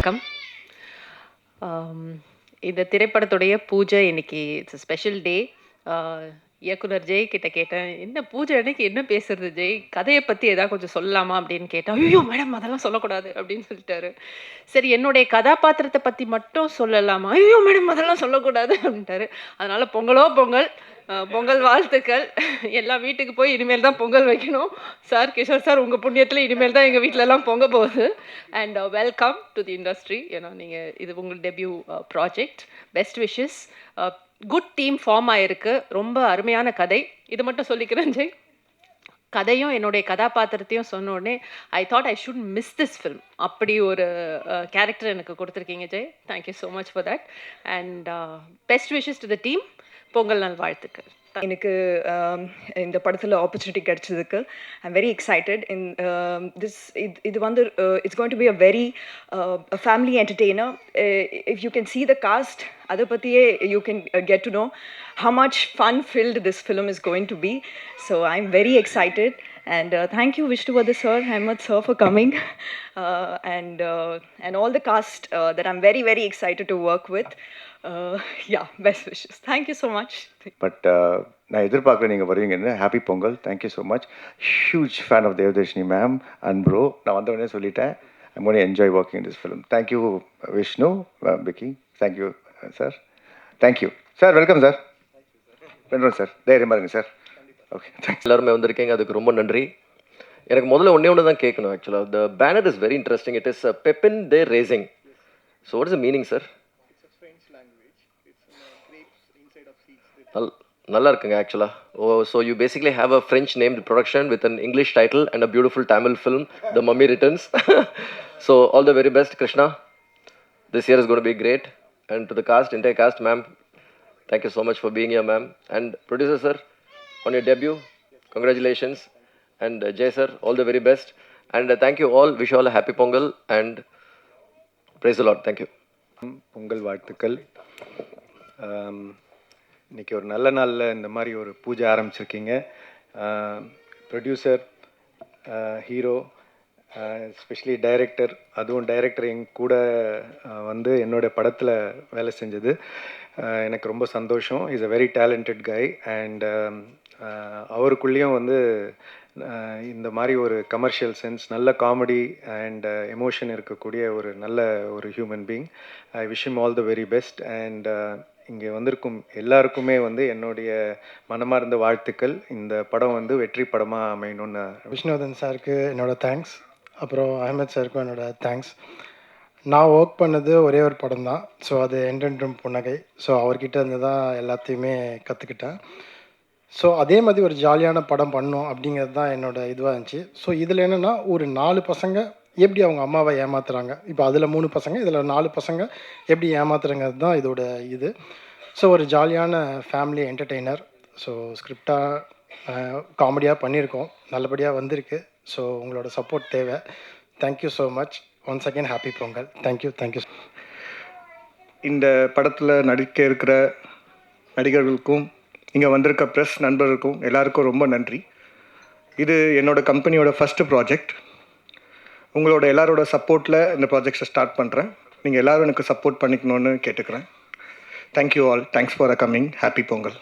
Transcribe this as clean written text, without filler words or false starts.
வணக்கம். இந்த திரைப்படத்துடைய பூஜை இன்னைக்கு இட்ஸ் ஸ்பெஷல் டே. இயக்குனர் ஜெய் கிட்ட கேட்டேன், "என்ன பூஜை அன்னைக்கு என்ன பேசுறது ஜெய்? கதைய பத்தி ஏதாவது கொஞ்சம் சொல்லலாமா?" அப்படின்னு கேட்டேன். "ஐயய்யோ! மேடம் அதெல்லாம் சொல்லக்கூடாது" அப்படின்னு சொல்லிட்டாரு. சரி என்னுடைய கதாபாத்திரத்த பத்தி மட்டும் சொல்லலாமா? "ஐயய்யோ! மேடம் அதெல்லாம் சொல்லக்கூடாது" அப்படின்ட்டாரு. அதனால பொங்கலோ பொங்கல். பொங்கல் வாழ்த்துக்கள். எல்லா வீட்டுக்கு போய் இனிமேல் தான் பொங்கல் வைக்கணும். சார், கிஷோர் சார் உங்க புண்ணியத்துல இனிமேல் தான் எங்க வீட்லலாம் பொங்க போகுது. And welcome to the industry. ஏன்னா நீங்க இது உங்கள் debut project. Best wishes. Good team form ஆயிருக்கு. ரொம்ப அருமையான கதை. இது மட்டும் சொல்லிக்கிறேன் ஜெய். கதையும் என்னுடைய கதாபாத்திரத்தையும் சொன்ன உடனே I thought I should miss this film. அப்படி ஒரு கேரக்டர் எனக்கு கொடுத்துருக்கீங்க Jai. Thank you so much for that. And best wishes to the team. Pongal நல் வாழ்த்துக்கள். எனக்கு இந்த படத்தில் ஆப்பர்ச்சுனிட்டி கிடைச்சதுக்கு ஐம் வெரி எக்ஸைட்டட். இது வந்து it's going to be a very family entertainer. If you can see the cast, அதை பற்றியே you can get to know how much fun filled this film is going to be. So I'm very excited, and thank you Vishnuvardhan sir, Ahmed sir for coming, and all the cast that I'm very very excited to work with. Yeah, best wishes. Thank you so much. But நான் எதிர்பார்க்குறேன் நீங்கள் வருவீங்கன்னு. Happy Pongal. Thank you so much. Huge fan of Devadarshini ma'am and bro. நான் வந்தவொடனே சொல்லிட்டேன், I'm going to enjoy working this film. Thank you Vishnu, பிக்கி. Thank you sir. Thank you sir. Welcome sir. பண்ணுறோம் sir. தைரியமாக இருங்க சார். Okay, thanks. எல்லாருமே வந்திருக்கீங்க, அதுக்கு ரொம்ப நன்றி. எனக்கு முதல்ல ஒன்று தான் கேட்கணும். ஆக்சுவலாக the banner is very interesting. It is pepping the racing. So what is the meaning sir? நல்லா இருக்குங்க ஆக்சுவலாக. So you basically have a French named production with an English title and a beautiful Tamil film, the Mummy Returns. So all the very best Krishna. This year is gonna be great. And to the cast, entire cast, ma'am, thank you so much for being here, ma'am. And producer sir, on your debut, congratulations. And Jay sir, all the very best. And thank you all. Wish you all a happy Pongal and praise the Lord. Thank you. Pongal வாழ்த்துக்கள். இன்றைக்கி ஒரு நல்ல நாளில் இந்த மாதிரி ஒரு பூஜை ஆரம்பிச்சிருக்கீங்க. ப்ரொடியூசர், ஹீரோ, எஸ்பெஷலி டைரக்டர், அதுவும் டைரக்டர் என் கூட வந்து என்னோடய படத்தில் வேலை செஞ்சது எனக்கு ரொம்ப சந்தோஷம். Is a very talented guy. And அவருக்குள்ளேயும் வந்து இந்த மாதிரி ஒரு கமர்ஷியல் சென்ஸ், நல்ல காமெடி அண்ட் எமோஷன் இருக்கக்கூடிய ஒரு நல்ல ஒரு human being. I wish him all the very best. And இங்கே வந்திருக்கும் எல்லாருக்குமே வந்து என்னுடைய மனமார்ந்த வாழ்த்துக்கள். இந்த படம் வந்து வெற்றி படமாக அமையணும்னு. விஷ்ணுவர்தன் சாருக்கு என்னோடய தேங்க்ஸ். அப்புறம் அஹமத் சாருக்கும் என்னோடய தேங்க்ஸ். நான் ஒர்க் பண்ணது ஒரே ஒரு படம் தான். ஸோ அது என்றென்றும் புன்னகை. ஸோ அவர்கிட்ட இருந்து தான் எல்லாத்தையுமே கற்றுக்கிட்டேன். ஸோ அதே மாதிரி ஒரு ஜாலியான படம் பண்ணணும் அப்படிங்கிறது தான் என்னோடய இதுவாக இருந்துச்சு. ஸோ இதில் என்னென்னா, ஒரு 4 பசங்க எப்படி அவங்க அம்மாவை ஏமாத்துறாங்க, இப்போ அதில் 3 பசங்க, இதில் 4 பசங்க எப்படி ஏமாத்துறங்கிறது தான் இதோட இது. ஸோ ஒரு ஜாலியான ஃபேமிலி என்டர்டெய்னர். ஸோ ஸ்கிரிப்டாக காமெடியாக பண்ணியிருக்கோம், நல்லபடியாக வந்திருக்கு. ஸோ உங்களோட சப்போர்ட் தேவை. Thank you so much. Once again happy Pongal. Thank you. இந்த படத்தில் நடிக்க இருக்கிற நடிகர்களுக்கும் இங்கே வந்திருக்க ப்ரெஸ் நண்பர்களுக்கும் எல்லாருக்கும் ரொம்ப நன்றி. இது என்னோடய கம்பெனியோட ஃபஸ்ட்டு ப்ராஜெக்ட். உங்களோட எல்லாரோட சப்போர்ட்டில் இந்த ப்ராஜெக்டை ஸ்டார்ட் பண்ணுறேன். நீங்கள் எல்லோரும் எனக்கு சப்போர்ட் பண்ணிக்கணும்னு கேட்டுக்கிறேன். Thank you all. Thanks for coming. Happy Pongal.